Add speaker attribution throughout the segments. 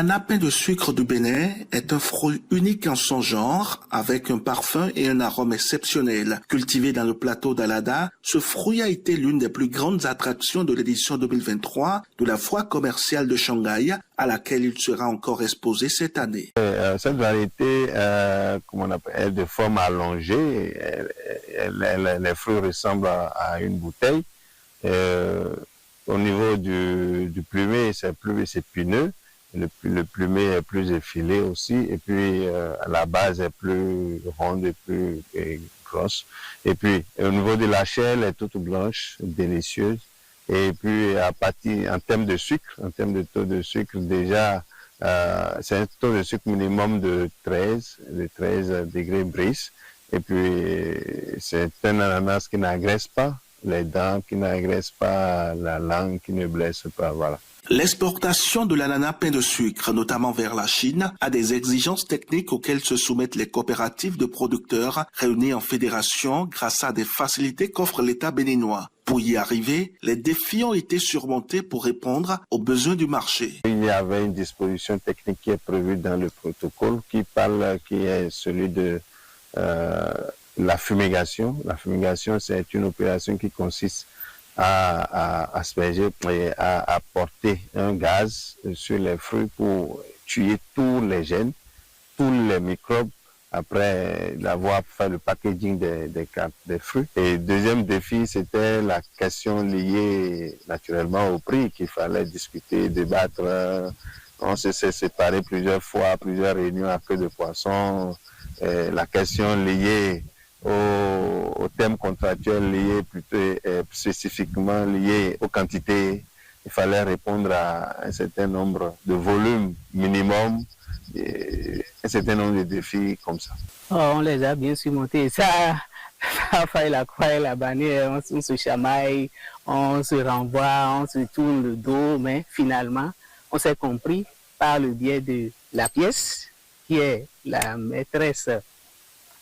Speaker 1: L'ananas pain de sucre du Bénin est un fruit unique en son genre, avec un parfum et un arôme exceptionnel. Cultivé dans le plateau d'Alada, ce fruit a été l'une des plus grandes attractions de l'édition 2023 de la foire commerciale de Shanghai, à laquelle il sera encore exposé cette année.
Speaker 2: Cette variété, comment on appelle, elle de forme allongée, les fruits ressemblent à une bouteille. Au niveau du plumet, c'est plus épineux. Le plumet est plus effilé aussi. Et puis, la base est plus ronde et plus grosse. Et puis, au niveau de la chair, elle est toute blanche, délicieuse. Et puis, en termes de sucre, en termes de taux de sucre, déjà, c'est un taux de sucre minimum de 13 degrés bris. Et puis, c'est un ananas qui n'agresse pas les dents, qui n'agresse pas la langue, qui ne blesse pas, voilà.
Speaker 1: L'exportation de l'ananas pain de sucre, notamment vers la Chine, a des exigences techniques auxquelles se soumettent les coopératives de producteurs réunies en fédération grâce à des facilités qu'offre l'État béninois. Pour y arriver, les défis ont été surmontés pour répondre aux besoins du marché.
Speaker 2: Il y avait une disposition technique qui est prévue dans le protocole qui est celui de la fumigation. La fumigation, c'est une opération qui consiste à asperger et à apporter un gaz sur les fruits pour tuer tous les gènes, tous les microbes après avoir fait le packaging des fruits. Et deuxième défi, c'était la question liée naturellement au prix qu'il fallait discuter, débattre. On s'est séparé plusieurs fois, plusieurs réunions à queue de poisson. La question liée au thème contractuel lié plutôt spécifiquement lié aux quantités. Il fallait répondre à un certain nombre de volumes minimum, un certain nombre de défis comme ça.
Speaker 3: On les a bien surmontés. Ça a failli la croix et la bannière, on se chamaille, on se renvoie, on se tourne le dos, mais finalement, on s'est compris par le biais de la pièce, qui est la maîtresse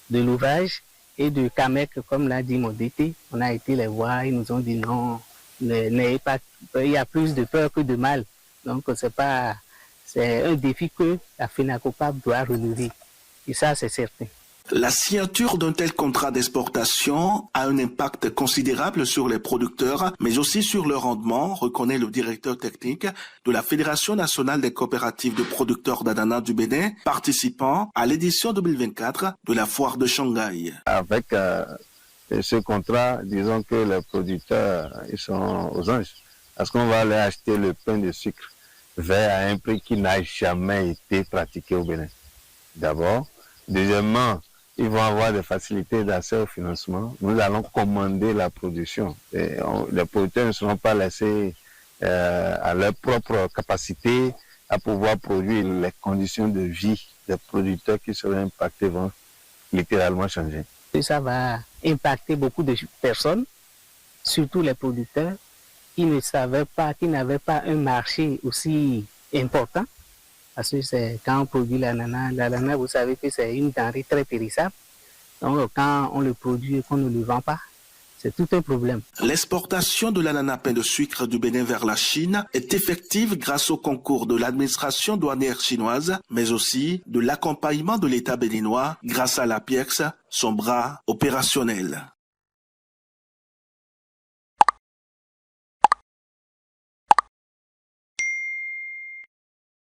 Speaker 3: de l'ouvrage, et de Kamek, comme l'a dit Modété. On a été les voir, ils nous ont dit non, n'ayez pas, il y a plus de peur que de mal. Donc c'est un défi que la FENACOPAB doit relever. Et ça, c'est certain.
Speaker 1: La signature d'un tel contrat d'exportation a un impact considérable sur les producteurs, mais aussi sur le rendement, reconnaît le directeur technique de la Fédération nationale des coopératives de producteurs d'ananas du Bénin, participant à l'édition 2024 de la foire de Shanghai.
Speaker 2: Avec ce contrat, disons que les producteurs, ils sont aux anges, parce qu'on va aller acheter le pain de sucre vert à un prix qui n'a jamais été pratiqué au Bénin. D'abord. Deuxièmement, ils vont avoir des facilités d'accès au financement. Nous allons commander la production. Et les producteurs ne seront pas laissés à leur propre capacité à pouvoir produire. Les conditions de vie des producteurs qui seraient impactés vont littéralement changer.
Speaker 3: Et ça va impacter beaucoup de personnes, surtout les producteurs qui ne savaient pas, qui n'avaient pas un marché aussi important. Parce que c'est quand on produit l'ananas, vous savez que c'est une denrée très périssable. Donc quand on le produit et qu'on ne le vend pas, c'est tout un problème.
Speaker 1: L'exportation de l'ananas pain de sucre du Bénin vers la Chine est effective grâce au concours de l'administration douanière chinoise, mais aussi de l'accompagnement de l'État béninois grâce à l'APIEX, son bras opérationnel.